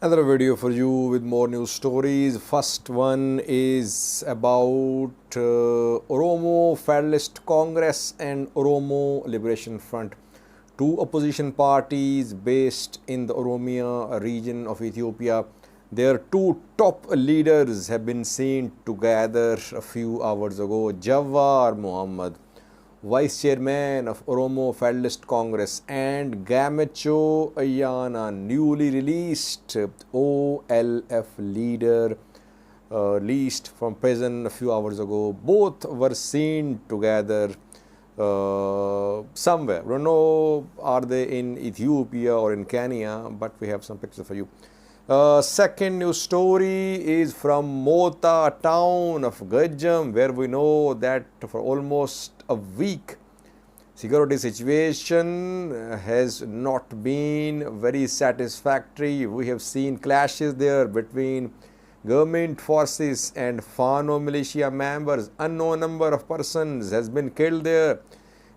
Another video for you with more news stories. First one is about Oromo Federalist Congress and Oromo Liberation Front, two opposition parties based in the Oromia region of Ethiopia. Their two top leaders have been seen together a few hours ago. Jawar Mohammed, Vice Chairman of Oromo Federalist Congress, and Gemechu Ayana, newly released OLF leader, released from prison a few hours ago. Both were seen together somewhere. We don't know are they in Ethiopia or in Kenya, but we have some pictures for you. Second news story is from Mota town of Gojjam, where we know that for almost a week security situation has not been very satisfactory. We have seen clashes there between government forces and Fano militia members. Unknown number of persons has been killed there.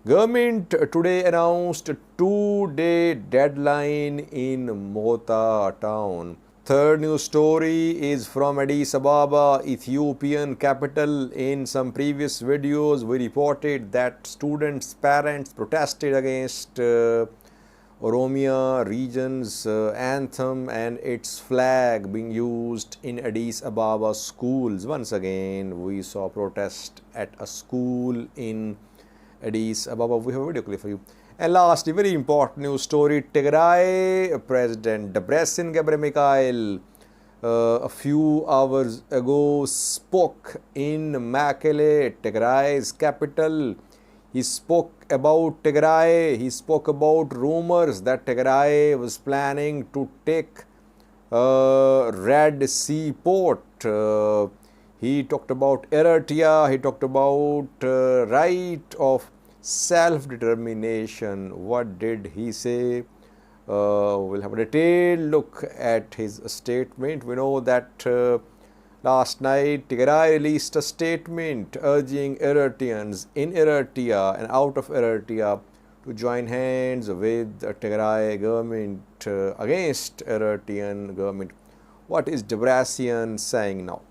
Government today announced a 2-day deadline in Mota town. Third news story is from Addis Ababa, Ethiopian capital. In some previous videos, we reported that students' parents protested against Oromia region's anthem and its flag being used in Addis Ababa schools. Once again, we saw protest at a school in Addis Ababa. We have a video clip for you. And lastly, very important news story, Tigray President Debretsion a few hours ago spoke in Mekelle, Tigray's capital. He spoke about Tigray. He spoke about rumors that Tigray was planning to take Red Sea port. He talked about Eritrea. He talked about right of self-determination. What did he say? We'll have a detailed look at his statement. We know that last night Tigray released a statement urging Eritreans in Eritrea and out of Eritrea to join hands with the Tigray government against Eritrean government. What is Debretsion saying now?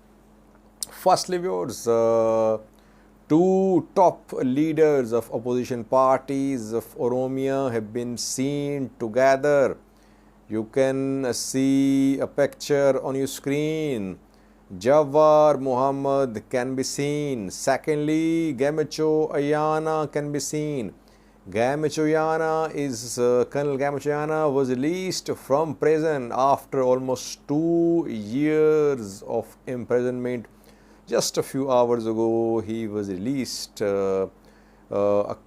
Firstly, viewers, two top leaders of opposition parties of Oromia have been seen together. You can see a picture on your screen. Jawar Mohammed can be seen. Secondly, Gemechu Ayana can be seen. Gemechu Ayana is Colonel Gemechu Ayana was released from prison after almost 2 years of imprisonment. Just a few hours ago, he was released. A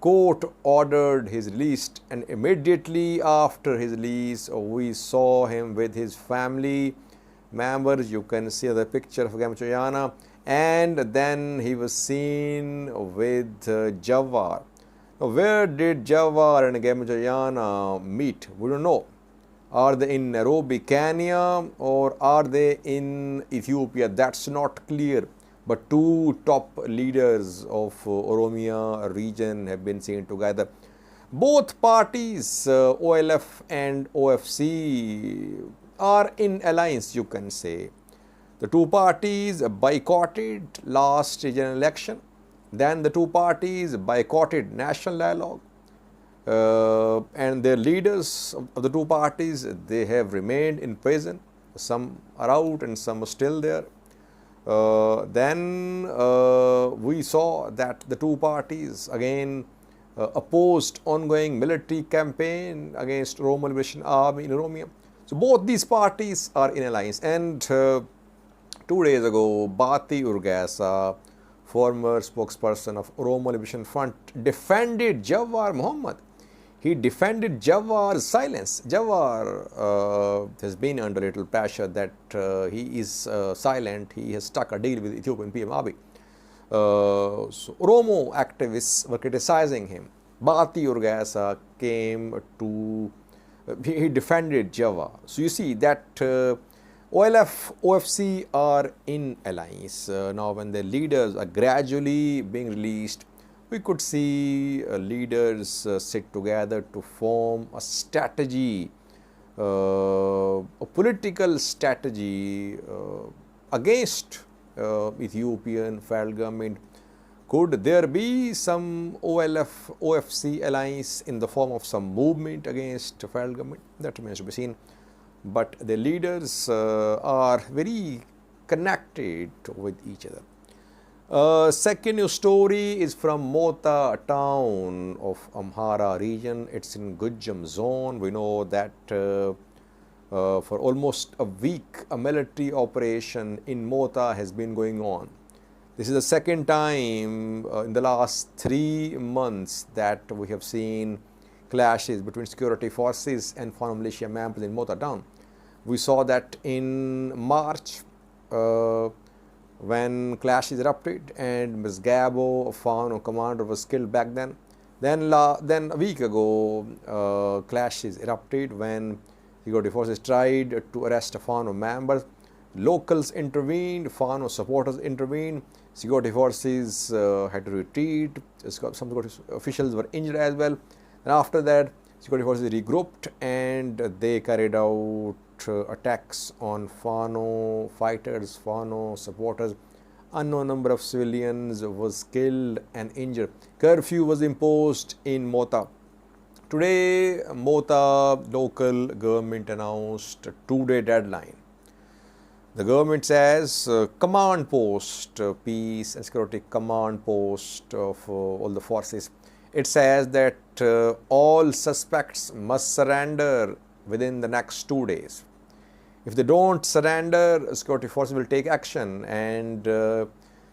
court ordered his release, and immediately after his release, we saw him with his family members. You can see the picture of Gemechu Ayana, and then he was seen with Jawar. Now, where did Jawar and Gemechu Ayana meet? We don't know. Are they in Nairobi, Kenya, or are they in Ethiopia? That's not clear. But two top leaders of Oromia region have been seen together. Both parties, OLF and OFC, are in alliance, you can say. The two parties boycotted last general election. Then the two parties boycotted national dialogue. And their leaders of the two parties, they have remained in prison. Some are out and some are still there. Then we saw that the two parties again opposed ongoing military campaign against Oromo Liberation Army in Oromia. So both these parties are in alliance. And 2 days ago, Bati Urgasa, former spokesperson of Oromo Liberation Front, defended Jawar Mohammed. He defended Jawar's silence. Jawar has been under little pressure that he is silent. He has struck a deal with Ethiopian PM Abiy. So Oromo activists were criticizing him. Bati Urgasa came to, he defended Jawar. So you see that OLF, OFC are in alliance. Now when their leaders are gradually being released, we could see leaders sit together to form a strategy a political strategy against Ethiopian federal government? Could there be some OFC alliance in the form of some movement against the federal government? That remains to be seen. But the leaders are very connected with each other. Second news story is from Mota, a town of Amhara region. It's in Gojjam zone. We know that for almost a week, a military operation in Mota has been going on. This is the second time in the last 3 months that we have seen clashes between security forces and Fano militia members in Mota town. We saw that in March when clashes erupted and Ms. Gabo, a Fano commander, was killed back then. Then a week ago, clashes erupted when security forces tried to arrest a Fano member. Locals intervened, Fano supporters intervened. Security forces had to retreat. Some security officials were injured as well. And after that, security forces regrouped and they carried out attacks on Fano fighters, Fano supporters. Unknown number of civilians was killed and injured. Curfew was imposed in Mota. Today, Mota local government announced a 2-day deadline. The government says command post, peace and security command post of all the forces. It says that all suspects must surrender within the next 2 days. If they don't surrender, security forces will take action, and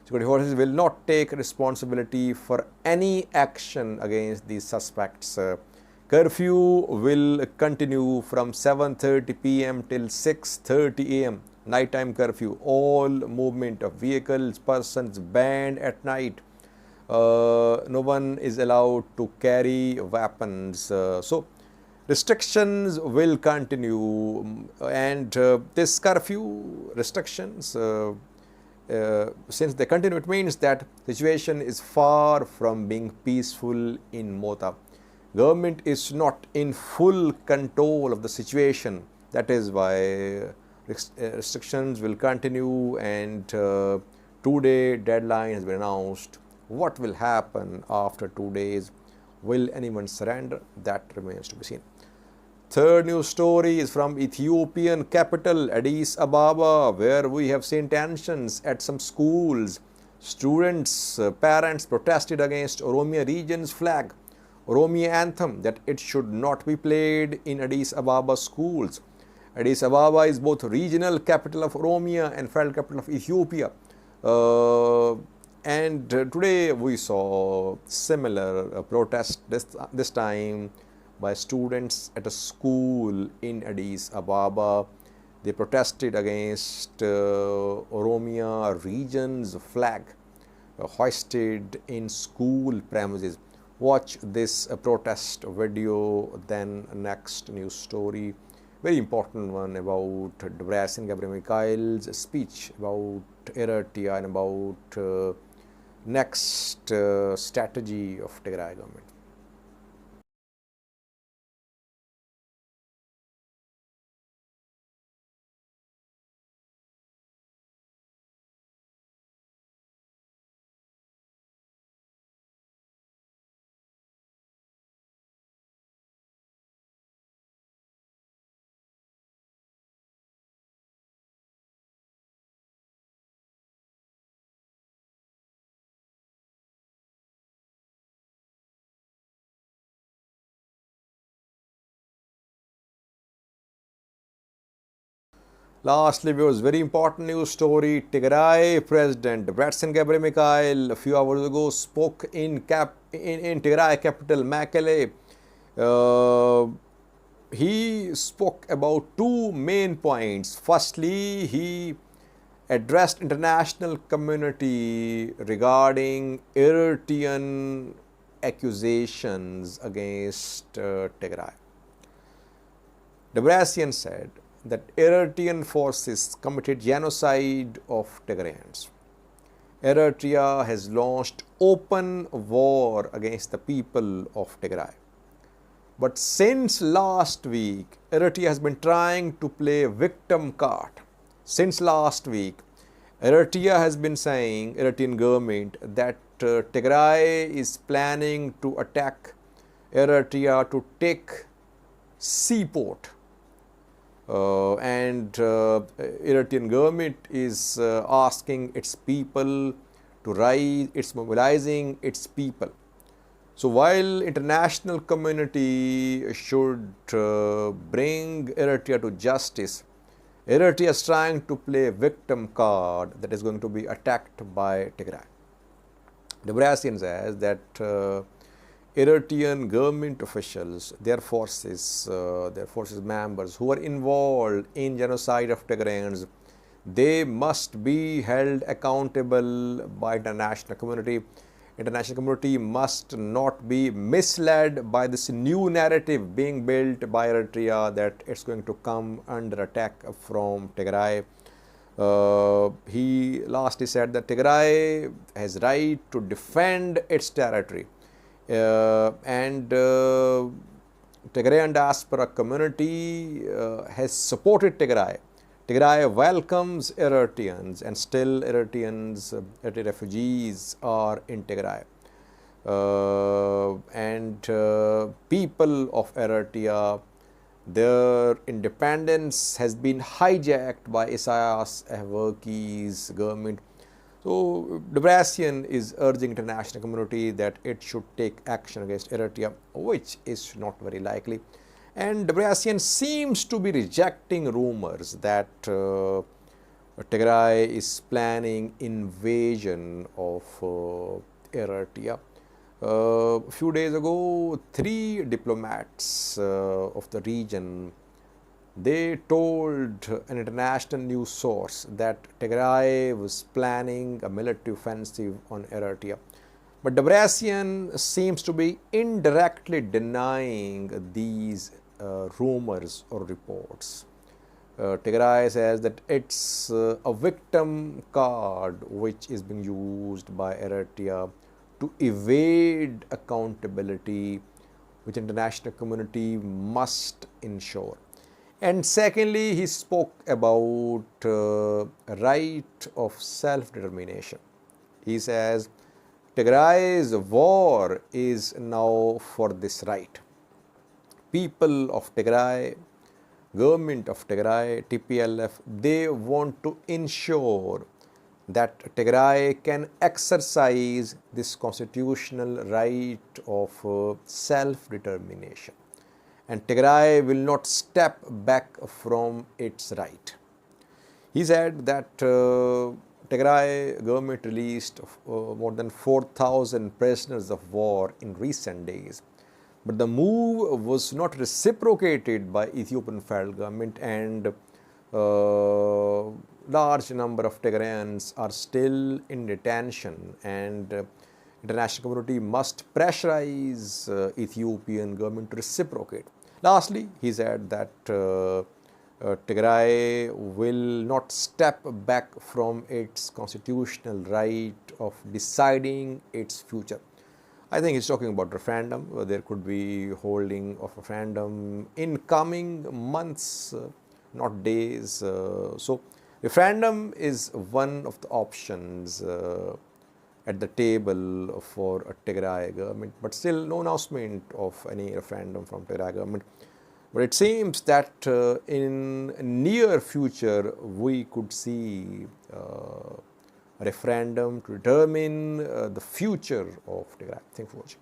security forces will not take responsibility for any action against these suspects. Curfew will continue from 7:30 p.m. till 6:30 a.m. Nighttime curfew. All movement of vehicles, persons banned at night. No one is allowed to carry weapons. So restrictions will continue, and this curfew restrictions, since they continue, it means that situation is far from being peaceful in Mota. Government is not in full control of the situation. That is why restrictions will continue, and 2-day deadline has been announced. What will happen after 2 days? Will anyone surrender? That remains to be seen. Third news story is from Ethiopian capital Addis Ababa, where we have seen tensions at some schools. Students, parents protested against Oromia region's flag, Oromia anthem, that it should not be played in Addis Ababa schools. Addis Ababa is both regional capital of Oromia and federal capital of Ethiopia. And today we saw similar protest, this time by students at a school in Addis Ababa. They protested against Oromia region's flag hoisted in school premises. Watch this protest video, then next news story. Very important one about Debretsion Gebremichael's speech about Eritrea and about next strategy of Tigray government. Lastly, viewers, very important news story. Tigray President Debretsion Gebremichael a few hours ago spoke in Tigray capital Mekelle. He spoke about 2 main points. Firstly, he addressed international community regarding Eritrean accusations against Tigray. Debretsion said that Eritrean forces committed genocide of Tigrayans. Eritrea has launched open war against the people of Tigray. But since last week, Eritrea has been trying to play victim card. Since last week, Eritrea has been saying, Eritrean government, that Tigray is planning to attack Eritrea to take seaport. Eritrean government is asking its people to rise, it's mobilizing its people. So while international community should bring Eritrea to justice, Eritrea is trying to play victim card that is going to be attacked by Tigray. Debrecen says that Eritrean government officials, their forces members who are involved in genocide of Tigrayans, they must be held accountable by international community. International community must not be misled by this new narrative being built by Eritrea that it's going to come under attack from Tigray. He lastly said that Tigray has right to defend its territory. Tigrayan diaspora community has supported Tigray. Tigray welcomes Eritreans, and still Eritrean refugees are in Tigray. People of Eritrea, their independence has been hijacked by Isaias Afwerki's government. So Debrecen is urging international community that it should take action against Eritrea, which is not very likely. And Debrecen seems to be rejecting rumors that Tigray is planning invasion of Eritrea. A few days ago, 3 diplomats of the region, they told an international news source that Tigray was planning a military offensive on Eritrea. But Debrecen seems to be indirectly denying these rumors or reports. Tigray says that it's a victim card which is being used by Eritrea to evade accountability, which international community must ensure. And secondly, he spoke about right of self-determination. He says Tigray's war is now for this right. People of Tigray, government of Tigray, TPLF, they want to ensure that Tigray can exercise this constitutional right of self-determination. And Tigray will not step back from its right. He said that Tigray government released more than 4,000 prisoners of war in recent days. But the move was not reciprocated by Ethiopian federal government, and large number of Tigrayans are still in detention, and international community must pressurize Ethiopian government to reciprocate. Lastly, he said that Tigray will not step back from its constitutional right of deciding its future. I think he's talking about referendum. There could be holding of referendum in coming months, not days. So referendum is one of the options at the table for a Tigray government, but still no announcement of any referendum from Tigray government. But it seems that in near future we could see a referendum to determine the future of Tigray. Thank you for watching.